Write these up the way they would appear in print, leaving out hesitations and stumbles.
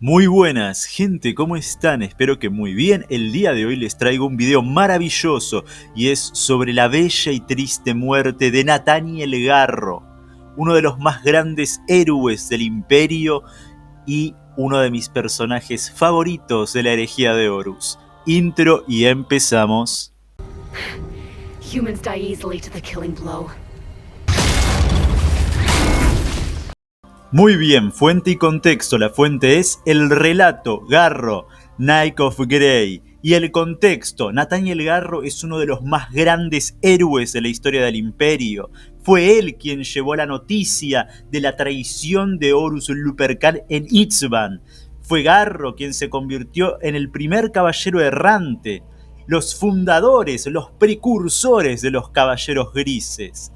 Muy buenas, gente, ¿cómo están? Espero que muy bien. El día de hoy les traigo un video maravilloso y es sobre la bella y triste muerte de Nathaniel Garro, uno de los más grandes héroes del Imperio y uno de mis personajes favoritos de la herejía de Horus. Intro y empezamos. Humans die easily to the killing blow. Muy bien, fuente y contexto. La fuente es el relato Garro, Night of Grey. Y el contexto, Nathaniel Garro es uno de los más grandes héroes de la historia del Imperio. Fue él quien llevó la noticia de la traición de Horus Lupercal en Itzban. Fue Garro quien se convirtió en el primer caballero errante, los fundadores, los precursores de los caballeros grises.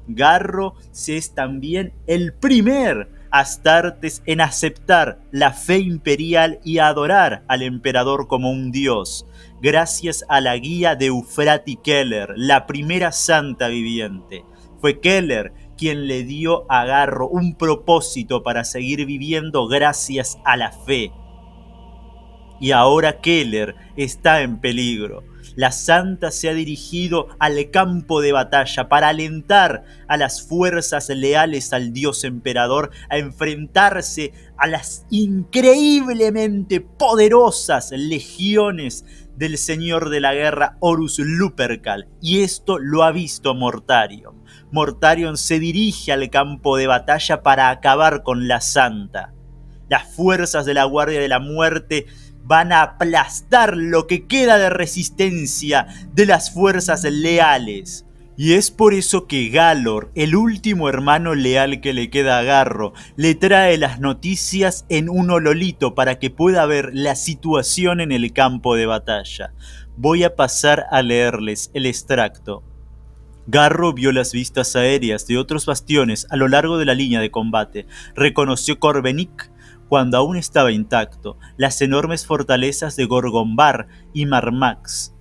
Garro es también el primer Astartes en aceptar la fe imperial y adorar al emperador como un dios, gracias a la guía de Eufrati Keller, la primera santa viviente. Fue Keller quien le dio a Garro un propósito para seguir viviendo gracias a la fe. Y ahora Keller está en peligro. La santa se ha dirigido al campo de batalla para alentar a las fuerzas leales al dios emperador a enfrentarse a las increíblemente poderosas legiones del señor de la guerra Horus Lupercal. Y esto lo ha visto Mortarion. Mortarion se dirige al campo de batalla para acabar con la santa. Las fuerzas de la Guardia de la Muerte van a aplastar lo que queda de resistencia de las fuerzas leales. Y es por eso que Galor, el último hermano leal que le queda a Garro, le trae las noticias en un hololito para que pueda ver la situación en el campo de batalla. Voy a pasar a leerles el extracto. Garro vio las vistas aéreas de otros bastiones a lo largo de la línea de combate. Reconoció Corbenik cuando aún estaba intacto, las enormes fortalezas de Gorgonbar y Marmax.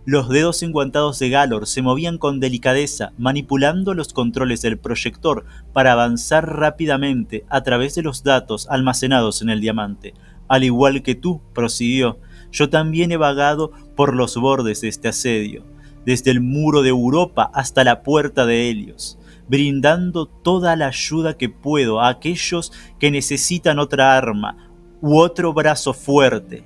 Los dedos enguantados de Galor se movían con delicadeza, manipulando los controles del proyector para avanzar rápidamente a través de los datos almacenados en el diamante. Al igual que tú, prosiguió, yo también he vagado por los bordes de este asedio, desde el muro de Europa hasta la puerta de Helios, brindando toda la ayuda que puedo a aquellos que necesitan otra arma u otro brazo fuerte.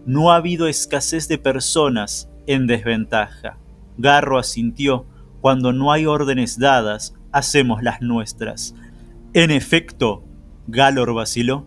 No ha habido escasez de personas en desventaja. Garro asintió. Cuando no hay órdenes dadas, hacemos las nuestras. En efecto, Galor vaciló,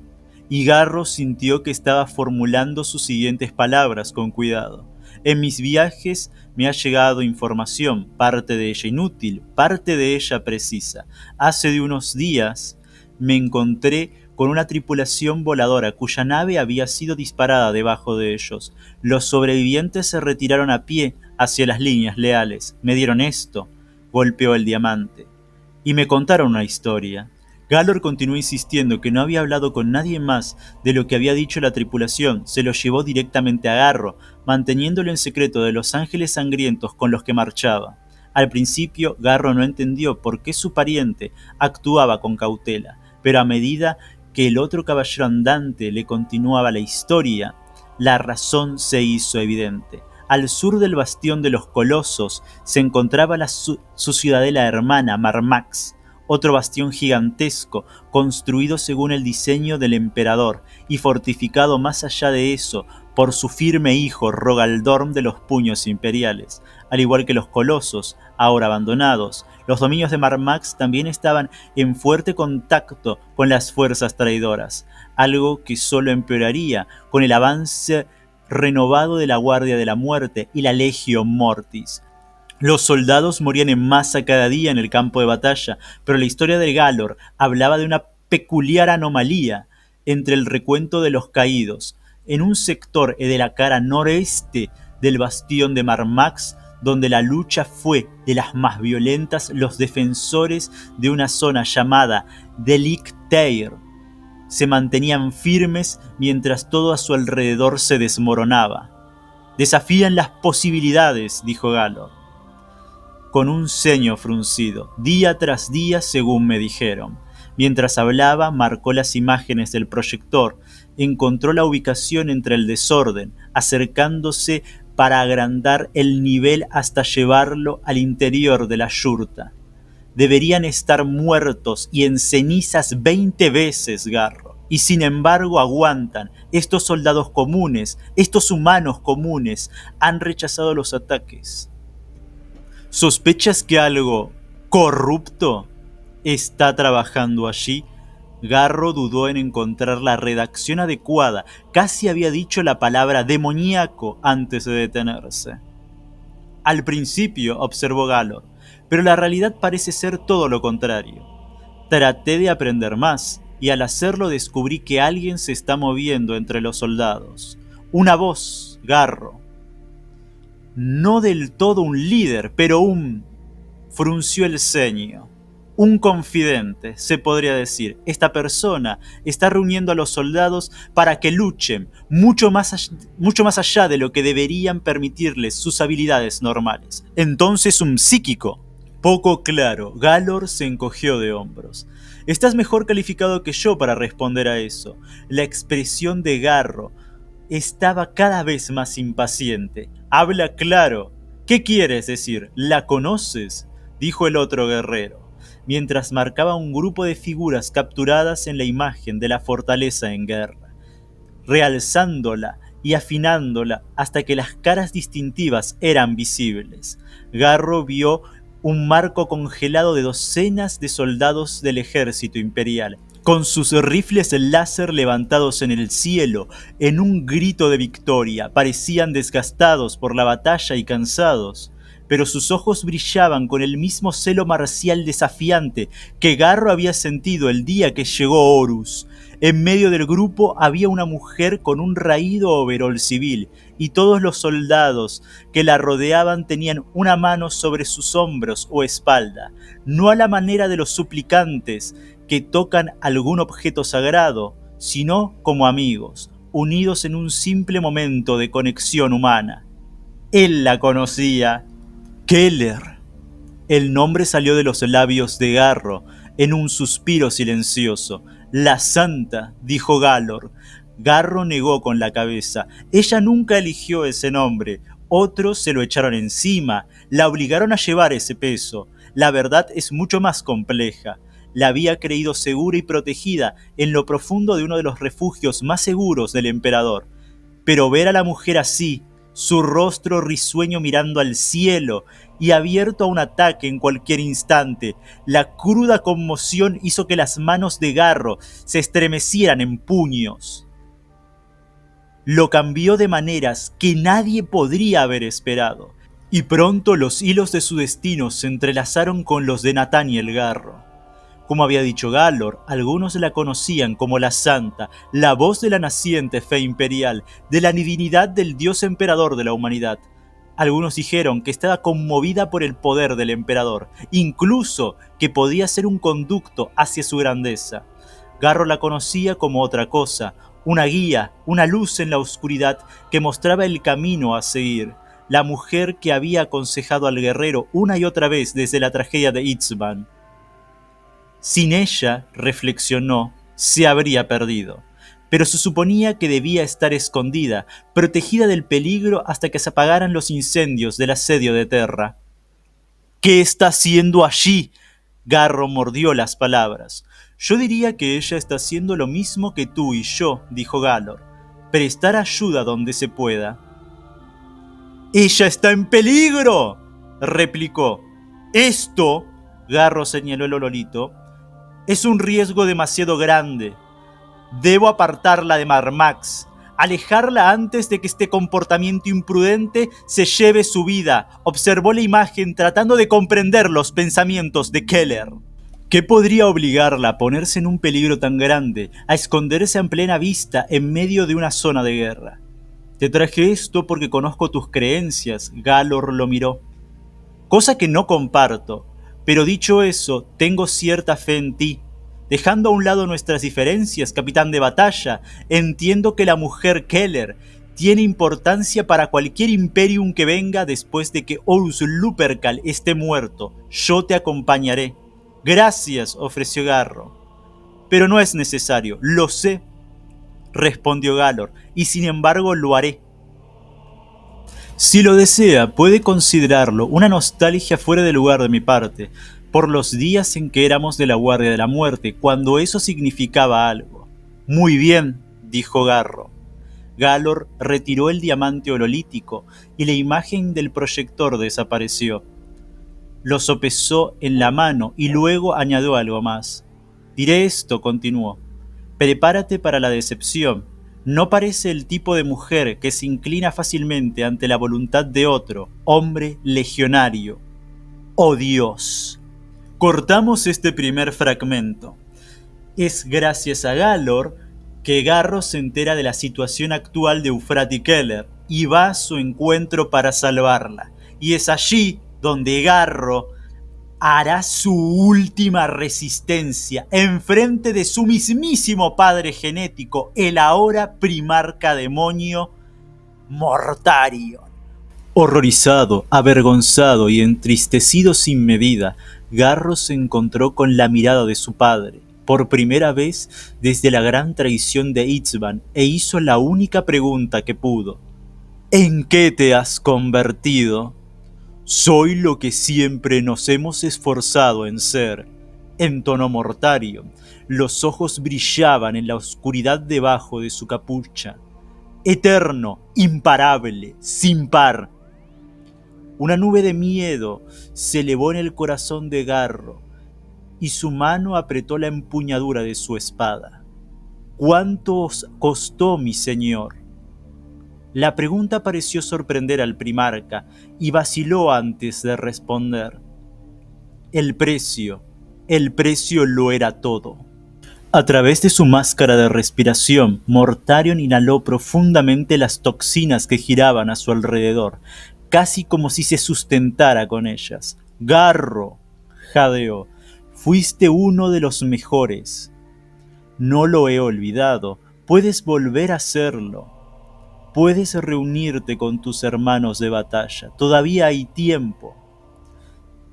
y Garro sintió que estaba formulando sus siguientes palabras con cuidado. En mis viajes me ha llegado información, parte de ella inútil, parte de ella precisa. Hace de unos días me encontré con una tripulación voladora cuya nave había sido disparada debajo de ellos. Los sobrevivientes se retiraron a pie hacia las líneas leales. Me dieron esto, golpeó el diamante, y me contaron una historia. Galor continuó insistiendo que no había hablado con nadie más de lo que había dicho la tripulación. Se lo llevó directamente a Garro, manteniéndolo en secreto de los ángeles sangrientos con los que marchaba. Al principio, Garro no entendió por qué su pariente actuaba con cautela, pero a medida que el otro caballero andante le continuaba la historia, la razón se hizo evidente. Al sur del bastión de los colosos se encontraba su ciudadela hermana, Marmax, otro bastión gigantesco, construido según el diseño del emperador y fortificado más allá de eso por su firme hijo Rogaldorn de los puños imperiales. Al igual que los colosos, ahora abandonados, los dominios de Marmax también estaban en fuerte contacto con las fuerzas traidoras, algo que solo empeoraría con el avance renovado de la Guardia de la Muerte y la Legio Mortis. Los soldados morían en masa cada día en el campo de batalla, pero la historia de Galor hablaba de una peculiar anomalía entre el recuento de los caídos. En un sector de la cara noreste del bastión de Marmax, donde la lucha fue de las más violentas, los defensores de una zona llamada Delicteir se mantenían firmes mientras todo a su alrededor se desmoronaba. «Desafían las posibilidades», dijo Galor, con un ceño fruncido, «día tras día según me dijeron. Mientras hablaba, marcó las imágenes del proyector, encontró la ubicación entre el desorden, acercándose para agrandar el nivel hasta llevarlo al interior de la yurta. Deberían estar muertos y en cenizas 20 veces, Garro. Y sin embargo aguantan. Estos soldados comunes, estos humanos comunes, han rechazado los ataques. ¿Sospechas que algo corrupto está trabajando allí? Garro dudó en encontrar la redacción adecuada. Casi había dicho la palabra demoníaco antes de detenerse. Al principio, observó Galor, pero la realidad parece ser todo lo contrario. Traté de aprender más, y al hacerlo descubrí que alguien se está moviendo entre los soldados. Una voz, Garro. No del todo un líder, pero frunció el ceño. Un confidente, se podría decir. Esta persona está reuniendo a los soldados para que luchen mucho más allá de lo que deberían permitirles sus habilidades normales. Entonces un psíquico. Poco claro, Galor se encogió de hombros. Estás mejor calificado que yo para responder a eso. La expresión de Garro estaba cada vez más impaciente. Habla claro. ¿Qué quieres decir? ¿La conoces?, dijo el otro guerrero, mientras marcaba un grupo de figuras capturadas en la imagen de la fortaleza en guerra, realzándola y afinándola hasta que las caras distintivas eran visibles. Garro vio un marco congelado de docenas de soldados del ejército imperial, con sus rifles láser levantados en el cielo, en un grito de victoria. Parecían desgastados por la batalla y cansados, pero sus ojos brillaban con el mismo celo marcial desafiante que Garro había sentido el día que llegó Horus. En medio del grupo había una mujer con un raído overol civil, y todos los soldados que la rodeaban tenían una mano sobre sus hombros o espalda, no a la manera de los suplicantes que tocan algún objeto sagrado, sino como amigos, unidos en un simple momento de conexión humana. Él la conocía. Keller. El nombre salió de los labios de Garro en un suspiro silencioso. La Santa, dijo Galor. Garro negó con la cabeza. Ella nunca eligió ese nombre. Otros se lo echaron encima, la obligaron a llevar ese peso. La verdad es mucho más compleja. La había creído segura y protegida en lo profundo de uno de los refugios más seguros del emperador. Pero ver a la mujer así, su rostro risueño mirando al cielo y abierto a un ataque en cualquier instante, la cruda conmoción hizo que las manos de Garro se estremecieran en puños. Lo cambió de maneras que nadie podría haber esperado, y pronto los hilos de su destino se entrelazaron con los de Nathaniel Garro. Como había dicho Galor, algunos la conocían como la Santa, la voz de la naciente fe imperial, de la divinidad del dios emperador de la humanidad. Algunos dijeron que estaba conmovida por el poder del emperador, incluso que podía ser un conducto hacia su grandeza. Garro la conocía como otra cosa, una guía, una luz en la oscuridad que mostraba el camino a seguir, la mujer que había aconsejado al guerrero una y otra vez desde la tragedia de Itzban. Sin ella, reflexionó, se habría perdido, pero se suponía que debía estar escondida, protegida del peligro hasta que se apagaran los incendios del asedio de Terra. ¿Qué está haciendo allí?, Garro mordió las palabras. Yo diría que ella está haciendo lo mismo que tú y yo, dijo Galor, prestar ayuda donde se pueda. ¡Ella está en peligro!, replicó. Esto, Garro señaló el olorito, es un riesgo demasiado grande. Debo apartarla de Marmax, alejarla antes de que este comportamiento imprudente se lleve su vida. Observó la imagen tratando de comprender los pensamientos de Keller. ¿Qué podría obligarla a ponerse en un peligro tan grande, a esconderse en plena vista en medio de una zona de guerra? Te traje esto porque conozco tus creencias, Galor lo miró. Cosa que no comparto. Pero dicho eso, tengo cierta fe en ti. Dejando a un lado nuestras diferencias, capitán de batalla, entiendo que la mujer Keller tiene importancia para cualquier imperium que venga después de que Horus Lupercal esté muerto. Yo te acompañaré. Gracias, ofreció Garro. Pero no es necesario, lo sé, respondió Galor, y sin embargo lo haré. Si lo desea, puede considerarlo una nostalgia fuera de lugar de mi parte, por los días en que éramos de la Guardia de la Muerte, cuando eso significaba algo. Muy bien, dijo Garro. Galor retiró el diamante hololítico y la imagen del proyector desapareció. Lo sopesó en la mano y luego añadió algo más. Diré esto, continuó. Prepárate para la decepción. No parece el tipo de mujer que se inclina fácilmente ante la voluntad de otro, hombre legionario. ¡Oh Dios! Cortamos este primer fragmento. Es gracias a Galor que Garro se entera de la situación actual de Euphrati Keller y va a su encuentro para salvarla. Y es allí donde Garro hará su última resistencia enfrente de su mismísimo padre genético, el ahora primarca demonio Mortarion. Horrorizado, avergonzado y entristecido sin medida, Garro se encontró con la mirada de su padre, por primera vez desde la gran traición de Itzban, e hizo la única pregunta que pudo. ¿En qué te has convertido? Soy lo que siempre nos hemos esforzado en ser, entonó Mortarion. Los ojos brillaban en la oscuridad debajo de su capucha. Eterno, imparable, sin par. Una nube de miedo se elevó en el corazón de Garro, y su mano apretó la empuñadura de su espada. ¿Cuánto os costó, mi señor? La pregunta pareció sorprender al primarca, y vaciló antes de responder. El precio lo era todo. A través de su máscara de respiración, Mortarion inhaló profundamente las toxinas que giraban a su alrededor, casi como si se sustentara con ellas. Garro, jadeó, fuiste uno de los mejores. No lo he olvidado, puedes volver a hacerlo. Puedes reunirte con tus hermanos de batalla, todavía hay tiempo.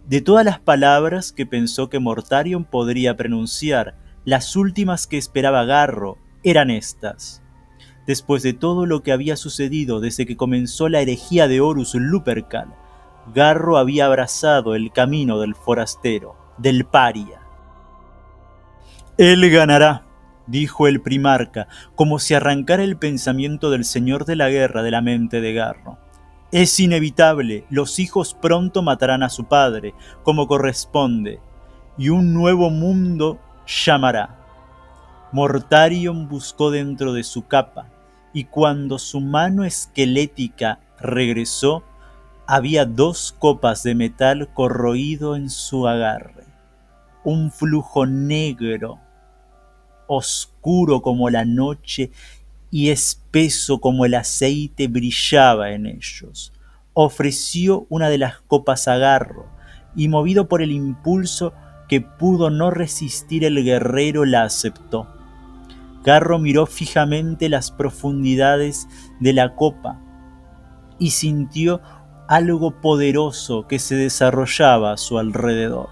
De todas las palabras que pensó que Mortarion podría pronunciar, las últimas que esperaba Garro eran estas. Después de todo lo que había sucedido desde que comenzó la herejía de Horus Lupercal, Garro había abrazado el camino del forastero, del paria. Él ganará, dijo el primarca, como si arrancara el pensamiento del señor de la guerra de la mente de Garro. Es inevitable, los hijos pronto matarán a su padre, como corresponde, y un nuevo mundo llamará. Mortarion buscó dentro de su capa, y cuando su mano esquelética regresó, había 2 copas de metal corroído en su agarre. Un flujo negro, oscuro como la noche y espeso como el aceite, brillaba en ellos. Ofreció una de las copas a Garro, y movido por el impulso que pudo no resistir el guerrero, la aceptó. Garro miró fijamente las profundidades de la copa y sintió algo poderoso que se desarrollaba a su alrededor,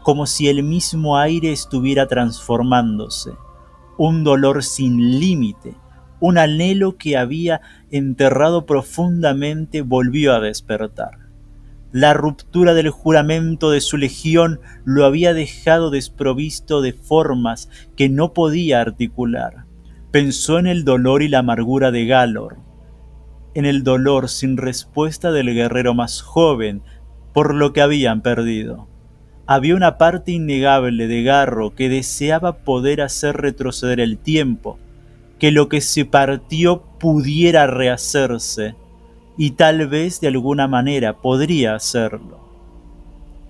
como si el mismo aire estuviera transformándose. Un dolor sin límite, un anhelo que había enterrado profundamente, volvió a despertar. La ruptura del juramento de su legión lo había dejado desprovisto de formas que no podía articular. Pensó en el dolor y la amargura de Galor, en el dolor sin respuesta del guerrero más joven por lo que habían perdido. Había una parte innegable de Garro que deseaba poder hacer retroceder el tiempo, que lo que se partió pudiera rehacerse, y tal vez de alguna manera podría hacerlo.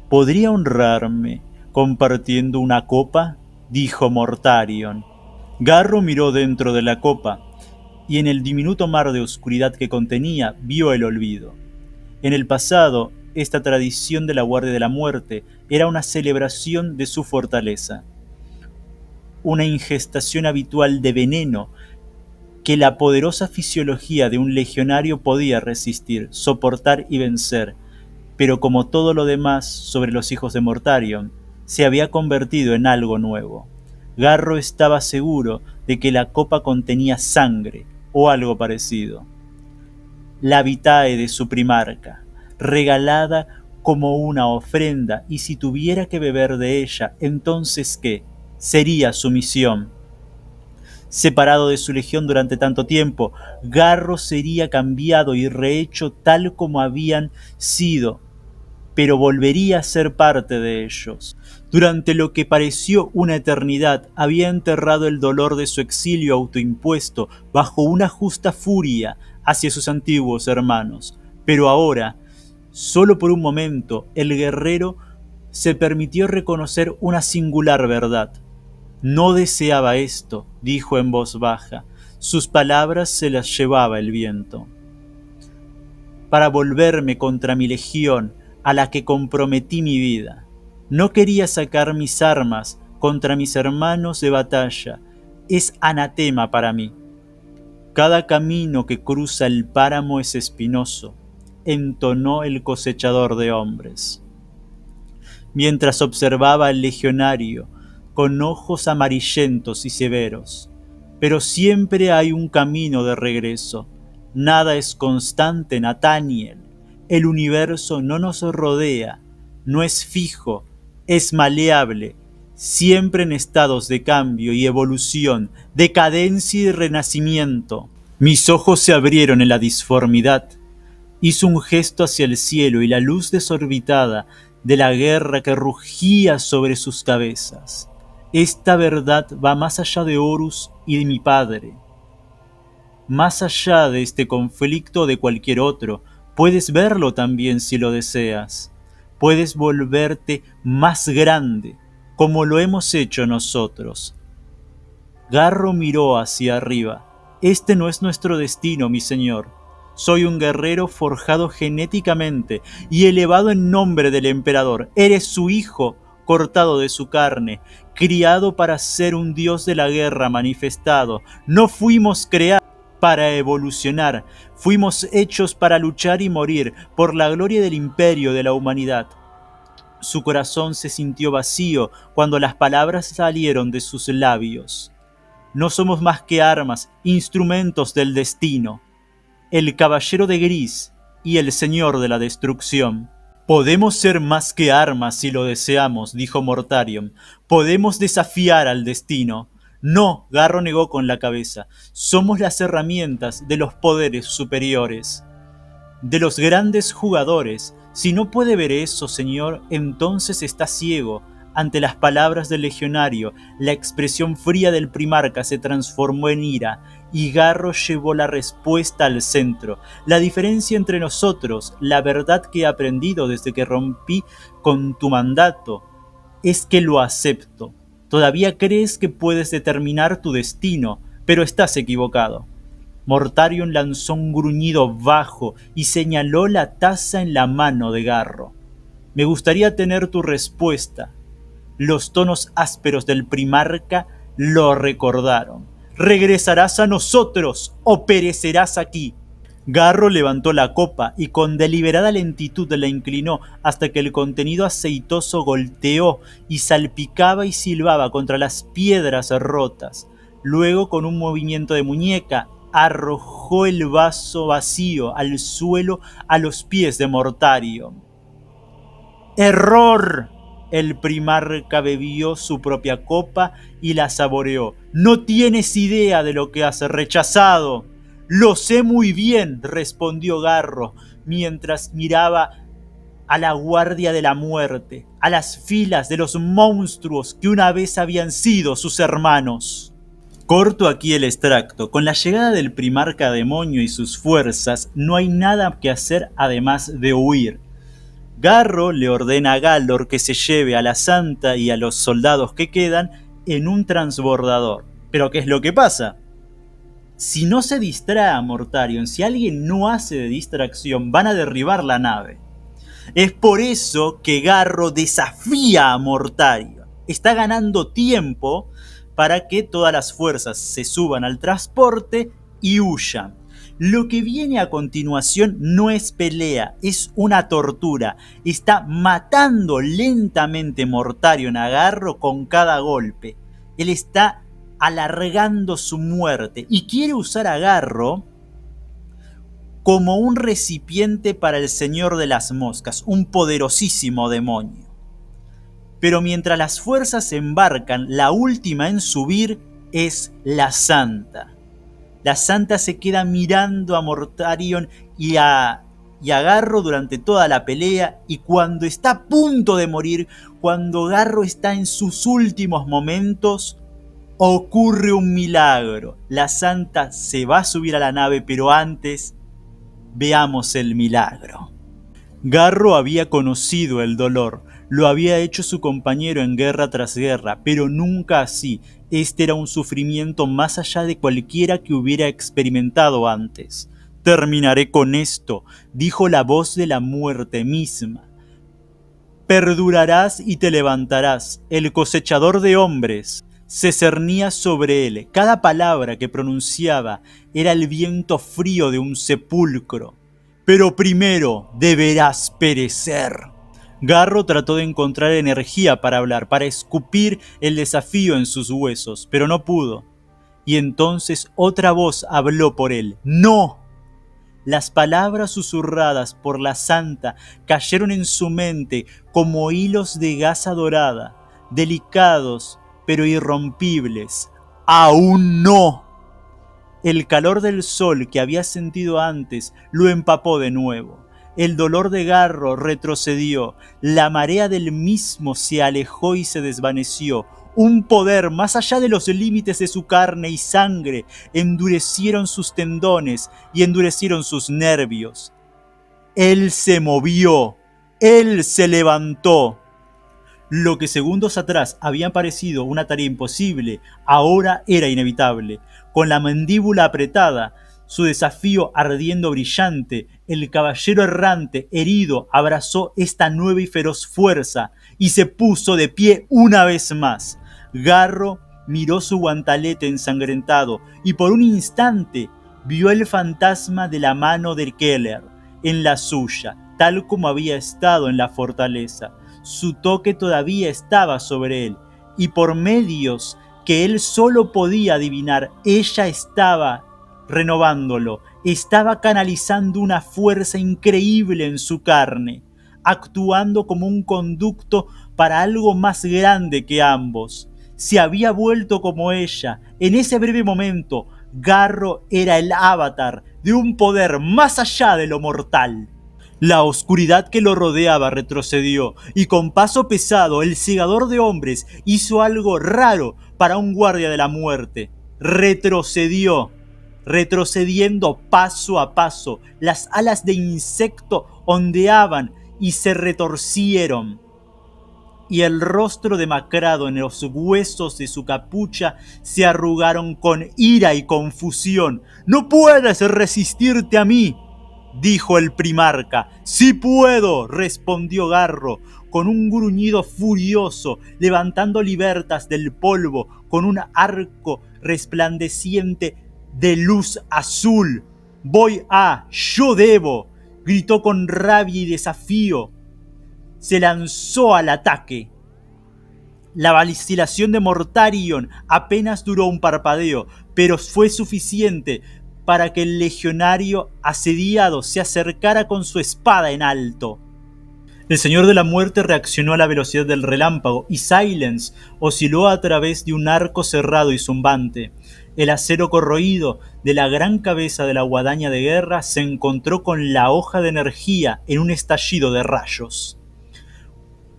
¿Podría honrarme compartiendo una copa?, dijo Mortarion. Garro miró dentro de la copa, y en el diminuto mar de oscuridad que contenía vio el olvido. En el pasado, esta tradición de la Guardia de la Muerte era una celebración de su fortaleza, una ingestación habitual de veneno que la poderosa fisiología de un legionario podía resistir, soportar y vencer, pero como todo lo demás sobre los hijos de Mortarion, se había convertido en algo nuevo. Garro estaba seguro de que la copa contenía sangre o algo parecido. La vitae de su primarca, regalada como una ofrenda, y si tuviera que beber de ella, entonces ¿qué? Sería su misión. Separado de su legión durante tanto tiempo, Garro sería cambiado y rehecho tal como habían sido, pero volvería a ser parte de ellos. Durante lo que pareció una eternidad, había enterrado el dolor de su exilio autoimpuesto bajo una justa furia hacia sus antiguos hermanos. Pero ahora, solo por un momento, el guerrero se permitió reconocer una singular verdad. No deseaba esto, dijo en voz baja. Sus palabras se las llevaba el viento. Para volverme contra mi legión, a la que comprometí mi vida. No quería sacar mis armas contra mis hermanos de batalla. Es anatema para mí. Cada camino que cruza el páramo es espinoso, entonó el cosechador de hombres. Mientras observaba al legionario, con ojos amarillentos y severos. Pero siempre hay un camino de regreso. Nada es constante, Nathaniel. El universo no nos rodea, no es fijo, es maleable, siempre en estados de cambio y evolución, decadencia y renacimiento. Mis ojos se abrieron en la disformidad. Hizo un gesto hacia el cielo y la luz desorbitada de la guerra que rugía sobre sus cabezas. Esta verdad va más allá de Horus y de mi padre. Más allá de este conflicto o de cualquier otro, puedes verlo también si lo deseas. Puedes volverte más grande, como lo hemos hecho nosotros. Garro miró hacia arriba. Este no es nuestro destino, mi señor. Soy un guerrero forjado genéticamente y elevado en nombre del emperador. Eres su hijo, cortado de su carne, criado para ser un dios de la guerra manifestado. No fuimos creados para evolucionar, fuimos hechos para luchar y morir por la gloria del imperio de la humanidad. Su corazón se sintió vacío cuando las palabras salieron de sus labios. No somos más que armas, instrumentos del destino. El caballero de gris y el señor de la destrucción. Podemos ser más que armas si lo deseamos, dijo Mortarion. Podemos desafiar al destino. No, Garro negó con la cabeza. Somos las herramientas de los poderes superiores, de los grandes jugadores. Si no puede ver eso, señor, entonces está ciego. Ante las palabras del legionario, la expresión fría del primarca se transformó en ira, y Garro llevó la respuesta al centro. La diferencia entre nosotros, la verdad que he aprendido desde que rompí con tu mandato, es que lo acepto. Todavía crees que puedes determinar tu destino, pero estás equivocado. Mortarion lanzó un gruñido bajo y señaló la taza en la mano de Garro. Me gustaría tener tu respuesta. Los tonos ásperos del primarca lo recordaron. ¿Regresarás a nosotros o perecerás aquí? Garro levantó la copa y con deliberada lentitud la inclinó hasta que el contenido aceitoso golpeó y salpicaba y silbaba contra las piedras rotas. Luego, con un movimiento de muñeca, arrojó el vaso vacío al suelo a los pies de Mortarion. ¡Error! El primarca bebió su propia copa y la saboreó. No tienes idea de lo que has rechazado. Lo sé muy bien, respondió Garro, mientras miraba a la guardia de la muerte, a las filas de los monstruos que una vez habían sido sus hermanos. Corto aquí el extracto. Con la llegada del primarca demonio y sus fuerzas, no hay nada que hacer además de huir. Garro le ordena a Galor que se lleve a la santa y a los soldados que quedan en un transbordador. ¿Pero qué es lo que pasa? Si no se distrae a Mortarion, si alguien no hace de distracción, van a derribar la nave. Es por eso que Garro desafía a Mortarion. Está ganando tiempo para que todas las fuerzas se suban al transporte y huyan. Lo que viene a continuación no es pelea, es una tortura. Está matando lentamente Mortarion a Garro con cada golpe. Él está alargando su muerte y quiere usar a Garro como un recipiente para el Señor de las Moscas, un poderosísimo demonio. Pero mientras las fuerzas se embarcan, la última en subir es la Santa. La Santa se queda mirando a Mortarion y a Garro durante toda la pelea, y cuando está a punto de morir, cuando Garro está en sus últimos momentos, ocurre un milagro. La Santa se va a subir a la nave, pero antes veamos el milagro. Garro había conocido el dolor, lo había hecho su compañero en guerra tras guerra, pero nunca así. Este era un sufrimiento más allá de cualquiera que hubiera experimentado antes. «Terminaré con esto», dijo la voz de la muerte misma. «Perdurarás y te levantarás. El cosechador de hombres se cernía sobre él. Cada palabra que pronunciaba era el viento frío de un sepulcro. Pero primero deberás perecer». Garro trató de encontrar energía para hablar, para escupir el desafío en sus huesos, pero no pudo. Y entonces otra voz habló por él. «¡No!». Las palabras susurradas por la Santa cayeron en su mente como hilos de gasa dorada, delicados pero irrompibles. «¡Aún no!». El calor del sol que había sentido antes lo empapó de nuevo. El dolor de Garro retrocedió, la marea del mismo se alejó y se desvaneció. Un poder más allá de los límites de su carne y sangre endurecieron sus tendones y endurecieron sus nervios. Él se movió, él se levantó. Lo que segundos atrás había parecido una tarea imposible, ahora era inevitable. Con la mandíbula apretada, su desafío ardiendo brillante, el caballero errante, herido, abrazó esta nueva y feroz fuerza y se puso de pie una vez más. Garro miró su guantelete ensangrentado y por un instante vio el fantasma de la mano de Keller en la suya, tal como había estado en la fortaleza. Su toque todavía estaba sobre él, y por medios que él solo podía adivinar, ella estaba renovándolo, estaba canalizando una fuerza increíble en su carne, actuando como un conducto para algo más grande que ambos. Se había vuelto como ella. En ese breve momento, Garro era el avatar de un poder más allá de lo mortal. La oscuridad que lo rodeaba retrocedió, y con paso pesado el segador de hombres hizo algo raro para un guardia de la muerte. Retrocedió, retrocediendo paso a paso. Las alas de insecto ondeaban y se retorcieron, y el rostro demacrado en los huesos de su capucha se arrugaron con ira y confusión. «No puedes resistirte a mí», dijo el primarca. «Sí puedo», respondió Garro, con un gruñido furioso, levantando libertas del polvo con un arco resplandeciente de luz azul. «Yo debo», gritó con rabia y desafío. Se lanzó al ataque. La vacilación de Mortarion apenas duró un parpadeo, pero fue suficiente para que el legionario asediado se acercara con su espada en alto. El Señor de la Muerte reaccionó a la velocidad del relámpago y Silence osciló a través de un arco cerrado y zumbante. El acero corroído de la gran cabeza de la guadaña de guerra se encontró con la hoja de energía en un estallido de rayos.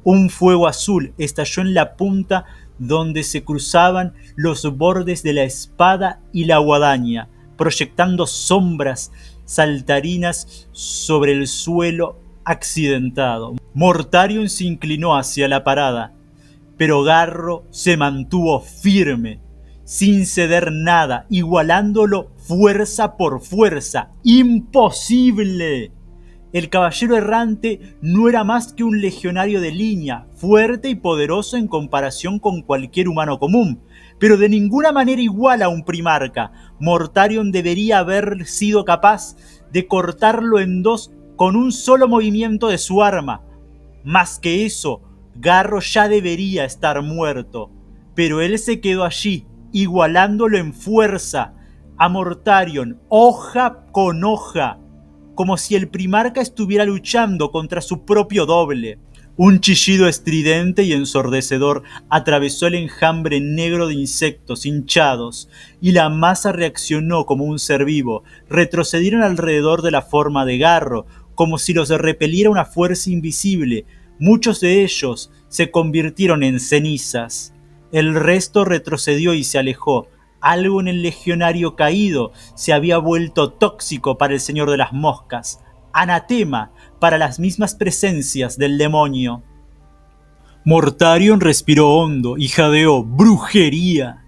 Un fuego azul estalló en la punta donde se cruzaban los bordes de la espada y la guadaña, proyectando sombras saltarinas sobre el suelo accidentado. Mortarion se inclinó hacia la parada, pero Garro se mantuvo firme, sin ceder nada, igualándolo fuerza por fuerza. ¡Imposible! El caballero errante no era más que un legionario de línea, fuerte y poderoso en comparación con cualquier humano común, pero de ninguna manera igual a un primarca. Mortarion debería haber sido capaz de cortarlo en dos con un solo movimiento de su arma. Más que eso, Garro ya debería estar muerto. pero él se quedó allí, igualándolo en fuerza a Mortarion, hoja con hoja, como si el primarca estuviera luchando contra su propio doble. Un chillido estridente y ensordecedor atravesó el enjambre negro de insectos hinchados, y la masa reaccionó como un ser vivo. Retrocedieron alrededor de la forma de Garro, como si los repeliera una fuerza invisible. Muchos de ellos se convirtieron en cenizas. El resto retrocedió y se alejó. Algo en el legionario caído se había vuelto tóxico para el señor de las moscas, anatema para las mismas presencias del demonio. Mortarion respiró hondo y jadeó: ¡brujería!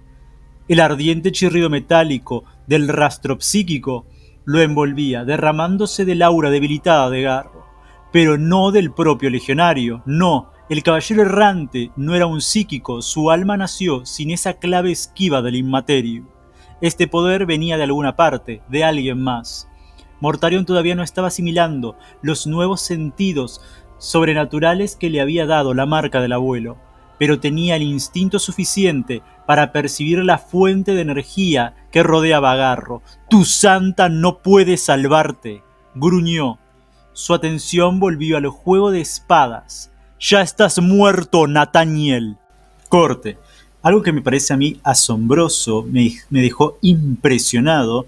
El ardiente chirrido metálico del rastro psíquico lo envolvía, derramándose del aura debilitada de Garro, pero no del propio legionario. No, el caballero errante no era un psíquico, su alma nació sin esa clave esquiva del inmaterio. Este poder venía de alguna parte, de alguien más. Mortarion todavía no estaba asimilando los nuevos sentidos sobrenaturales que le había dado la marca del abuelo, pero tenía el instinto suficiente para percibir la fuente de energía que rodeaba a Garro. «Tu santa no puede salvarte», gruñó. Su atención volvió al juego de espadas. «Ya estás muerto, Nathaniel». Corte. Algo que me parece a mí asombroso, me dejó impresionado,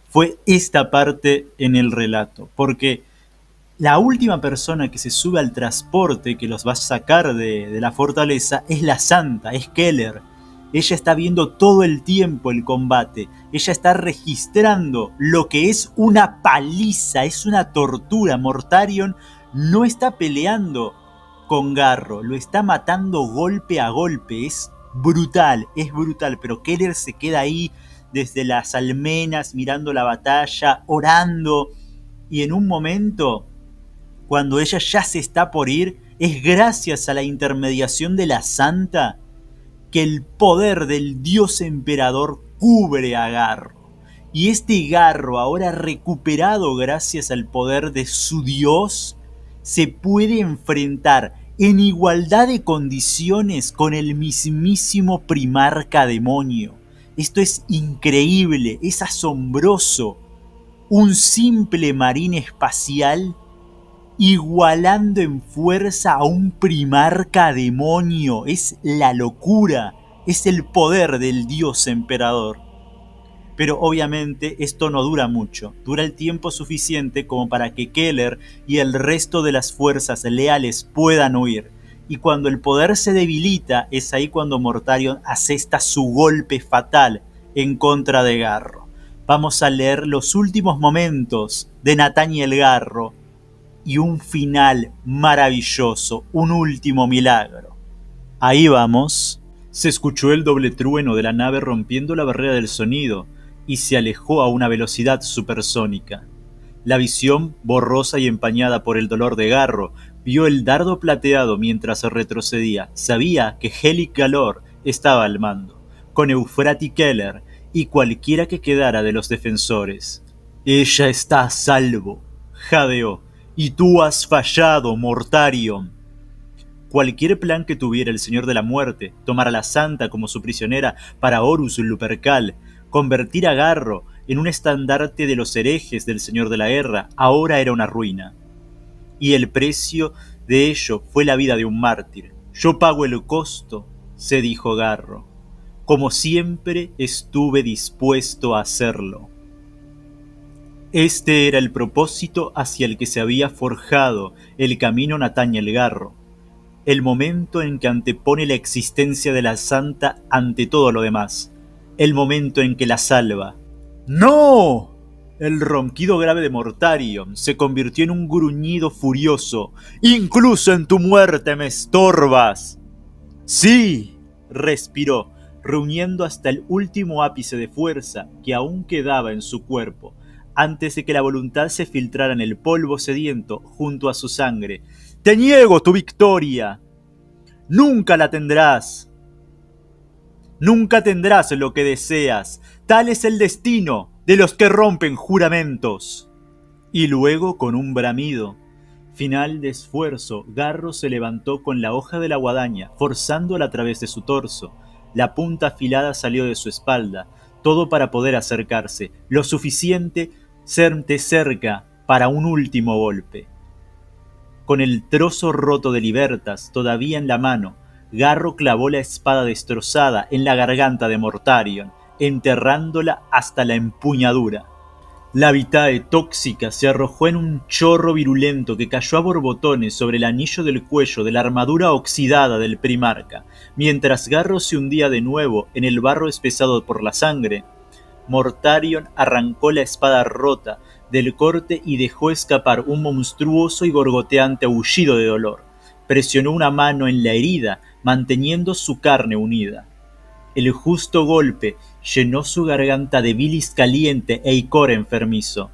fue esta parte en el relato, porque la última persona que se sube al transporte que los va a sacar de la fortaleza es la santa, es Keller. Ella está viendo todo el tiempo el combate, ella está registrando lo que es una paliza, es una tortura. Mortarion no está peleando con Garro, lo está matando golpe a golpe, es brutal, pero Keller se queda ahí desde las almenas mirando la batalla, orando, y en un momento, cuando ella ya se está por ir, es gracias a la intermediación de la santa que el poder del dios emperador cubre a Garro. Y este Garro, ahora recuperado gracias al poder de su dios, se puede enfrentar en igualdad de condiciones con el mismísimo primarca demonio. Esto es increíble, es asombroso. Un simple marín espacial igualando en fuerza a un primarca demonio. Es la locura, es el poder del dios emperador. Pero obviamente esto no dura mucho, dura el tiempo suficiente como para que Keller y el resto de las fuerzas leales puedan huir. Y cuando el poder se debilita, es ahí cuando Mortarion asesta su golpe fatal en contra de Garro. Vamos a leer los últimos momentos de Nathaniel Garro y un final maravilloso, un último milagro. Ahí vamos. Se escuchó el doble trueno de la nave rompiendo la barrera del sonido y se alejó a una velocidad supersónica. La visión, borrosa y empañada por el dolor de Garro, vio el dardo plateado mientras retrocedía. Sabía que Helic Galor estaba al mando, con Euphrati Keller y cualquiera que quedara de los defensores. «Ella está a salvo», jadeó, «y tú has fallado, Mortarion». Cualquier plan que tuviera el Señor de la Muerte, tomar a la Santa como su prisionera para Horus Lupercal, convertir a Garro en un estandarte de los herejes del Señor de la Guerra, ahora era una ruina. Y el precio de ello fue la vida de un mártir. «Yo pago el costo», se dijo Garro. «Como siempre estuve dispuesto a hacerlo». Este era el propósito hacia el que se había forjado el camino Nathaniel Garro. El momento en que antepone la existencia de la santa ante todo lo demás. El momento en que la salva. ¡No! El ronquido grave de Mortarion se convirtió en un gruñido furioso. «¡Incluso en tu muerte me estorbas!» «Sí», respiró, reuniendo hasta el último ápice de fuerza que aún quedaba en su cuerpo, antes de que la voluntad se filtrara en el polvo sediento junto a su sangre. «Te niego tu victoria. Nunca la tendrás. Nunca tendrás lo que deseas. Tal es el destino de los que rompen juramentos». Y luego, con un bramido final de esfuerzo, Garro se levantó con la hoja de la guadaña, forzándola a través de su torso. La punta afilada salió de su espalda, todo para poder acercarse, lo suficiente cerca para un último golpe. Con el trozo roto de Libertas todavía en la mano, Garro clavó la espada destrozada en la garganta de Mortarion, enterrándola hasta la empuñadura. La vitae tóxica se arrojó en un chorro virulento que cayó a borbotones sobre el anillo del cuello de la armadura oxidada del primarca. Mientras Garro se hundía de nuevo en el barro espesado por la sangre, Mortarion arrancó la espada rota del corte y dejó escapar un monstruoso y gorgoteante aullido de dolor. Presionó una mano en la herida, manteniendo su carne unida. El justo golpe llenó su garganta de bilis caliente e icor enfermizo.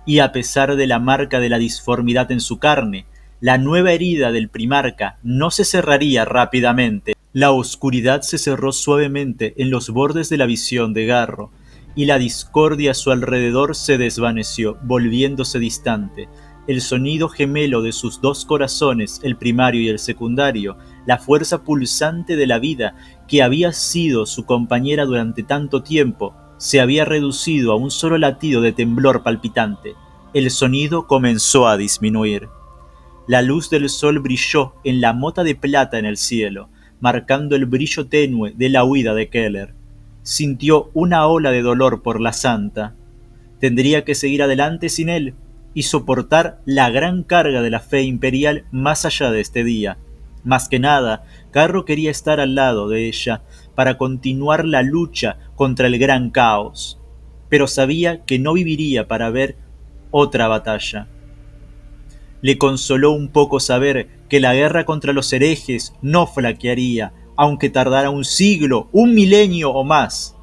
Y a pesar de la marca de la disformidad en su carne, la nueva herida del primarca no se cerraría rápidamente. La oscuridad se cerró suavemente en los bordes de la visión de Garro, y la discordia a su alrededor se desvaneció, volviéndose distante. El sonido gemelo de sus dos corazones, el primario y el secundario, la fuerza pulsante de la vida que había sido su compañera durante tanto tiempo, se había reducido a un solo latido de temblor palpitante. El sonido comenzó a disminuir. La luz del sol brilló en la mota de plata en el cielo, marcando el brillo tenue de la huida de Keller. Sintió una ola de dolor por la santa. Tendría que seguir adelante sin él y soportar la gran carga de la fe imperial más allá de este día. Más que nada, Garro quería estar al lado de ella para continuar la lucha contra el gran caos, pero sabía que no viviría para ver otra batalla. Le consoló un poco saber que la guerra contra los herejes no flaquearía, aunque tardara un siglo, un milenio o más.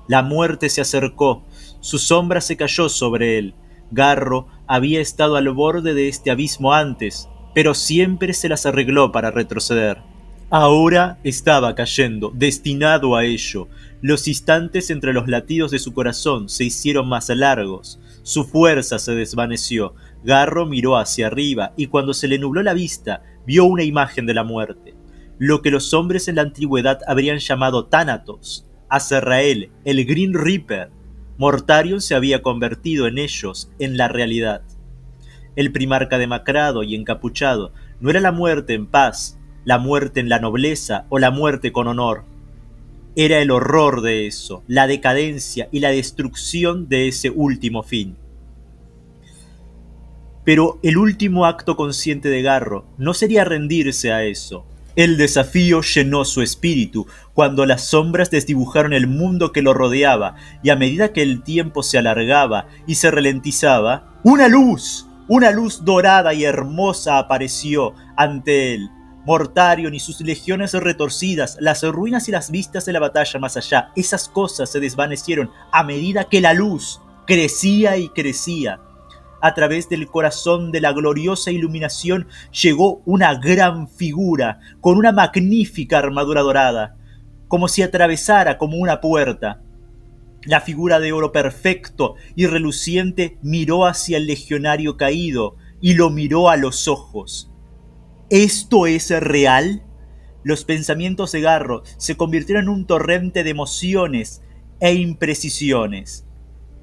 La muerte se acercó, su sombra se cayó sobre él. Garro había estado al borde de este abismo antes, pero siempre se las arregló para retroceder. Ahora estaba cayendo, destinado a ello. Los instantes entre los latidos de su corazón se hicieron más largos. Su fuerza se desvaneció. Garro miró hacia arriba y cuando se le nubló la vista, vio una imagen de la muerte. Lo que los hombres en la antigüedad habrían llamado Thanatos, Azrael, el Green Reaper. Mortarion se había convertido en ellos, en la realidad. El primarca demacrado y encapuchado no era la muerte en paz, la muerte en la nobleza o la muerte con honor. Era el horror de eso, la decadencia y la destrucción de ese último fin. Pero el último acto consciente de Garro no sería rendirse a eso. El desafío llenó su espíritu cuando las sombras desdibujaron el mundo que lo rodeaba y a medida que el tiempo se alargaba y se ralentizaba, una luz dorada y hermosa apareció ante él. Mortarion y sus legiones retorcidas, las ruinas y las vistas de la batalla más allá, esas cosas se desvanecieron a medida que la luz crecía y crecía. A través del corazón de la gloriosa iluminación llegó una gran figura con una magnífica armadura dorada, como si atravesara como una puerta. La figura de oro perfecto y reluciente miró hacia el legionario caído y lo miró a los ojos. ¿Esto es real? Los pensamientos de Garro se convirtieron en un torrente de emociones e imprecisiones.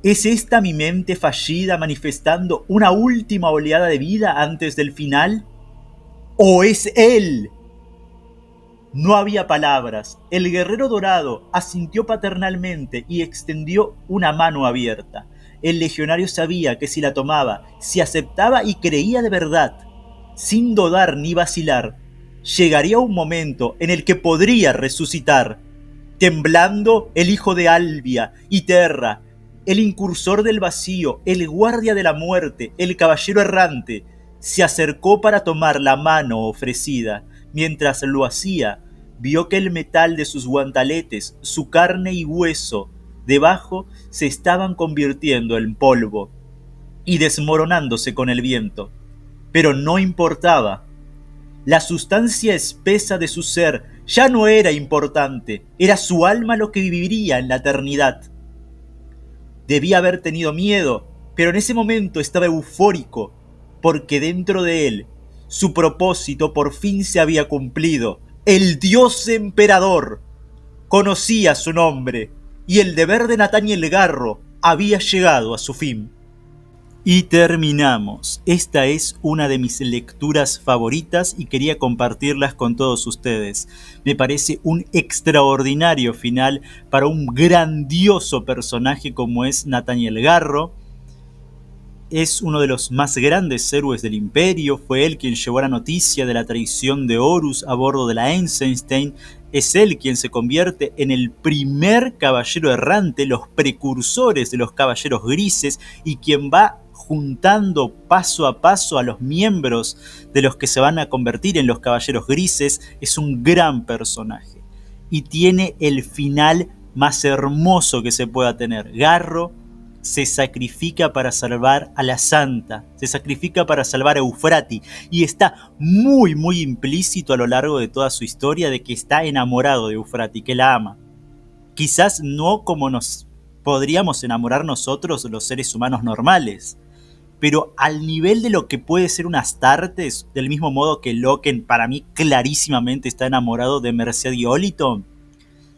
¿Es esta mi mente fallida manifestando una última oleada de vida antes del final? ¿O es él? No había palabras. El guerrero dorado asintió paternalmente y extendió una mano abierta. El legionario sabía que si la tomaba, si aceptaba y creía de verdad, sin dudar ni vacilar, llegaría un momento en el que podría resucitar. Temblando, el hijo de Albia y Terra, el incursor del vacío, el guardia de la muerte, el caballero errante, se acercó para tomar la mano ofrecida. Mientras lo hacía, vio que el metal de sus guantaletes, su carne y hueso, debajo se estaban convirtiendo en polvo y desmoronándose con el viento. Pero no importaba. La sustancia espesa de su ser ya no era importante, era su alma lo que viviría en la eternidad. Debía haber tenido miedo, pero en ese momento estaba eufórico, porque dentro de él, su propósito por fin se había cumplido. ¡El Dios Emperador! conocía su nombre, y el deber de Nathaniel Garro había llegado a su fin. Y terminamos. Esta es una de mis lecturas favoritas y quería compartirlas con todos ustedes. Me parece un extraordinario final para un grandioso personaje como es Nathaniel Garro. Es uno de los más grandes héroes del Imperio, fue él quien llevó la noticia de la traición de Horus a bordo de la Eisenstein, es él quien se convierte en el primer caballero errante, los precursores de los caballeros grises, y quien va juntando paso a paso a los miembros de los que se van a convertir en los caballeros grises. Es un gran personaje y tiene el final más hermoso que se pueda tener. Garro se sacrifica para salvar a la Santa, se sacrifica para salvar a Eufrati, y está muy implícito a lo largo de toda su historia de que está enamorado de Eufrati, que la ama. Quizás no como nos podríamos enamorar nosotros los seres humanos normales, pero al nivel de lo que puede ser un Astartes, del mismo modo que Loken para mí clarísimamente está enamorado de Mercedes Hipólito.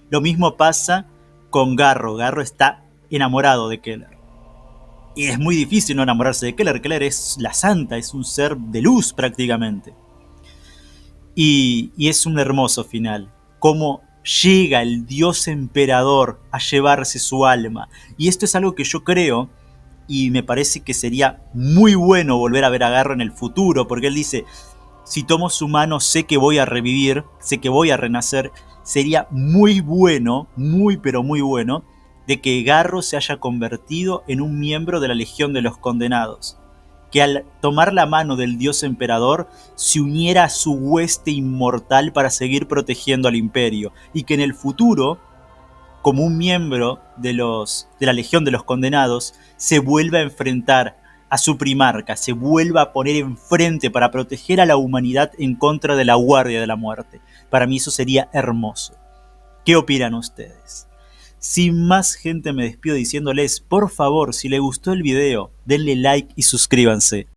Lo mismo pasa con Garro. Garro está enamorado de Keller. Y es muy difícil no enamorarse de Keller. Keller es la Santa, es un ser de luz prácticamente. Y es un hermoso final. Cómo llega el dios emperador a llevarse su alma. Y esto es algo que yo creo, y me parece que sería muy bueno volver a ver a Garro en el futuro, porque él dice, si tomo su mano sé que voy a revivir, sé que voy a renacer. Sería muy bueno, pero muy bueno, de que Garro se haya convertido en un miembro de la Legión de los Condenados, que al tomar la mano del dios emperador se uniera a su hueste inmortal para seguir protegiendo al imperio, y que en el futuro, como un miembro de la Legión de los Condenados, se vuelva a enfrentar a su primarca, se vuelva a poner enfrente para proteger a la humanidad en contra de la Guardia de la Muerte. Para mí eso sería hermoso. ¿Qué opinan ustedes? Sin más, gente, me despido diciéndoles, por favor, si les gustó el video, denle like y suscríbanse.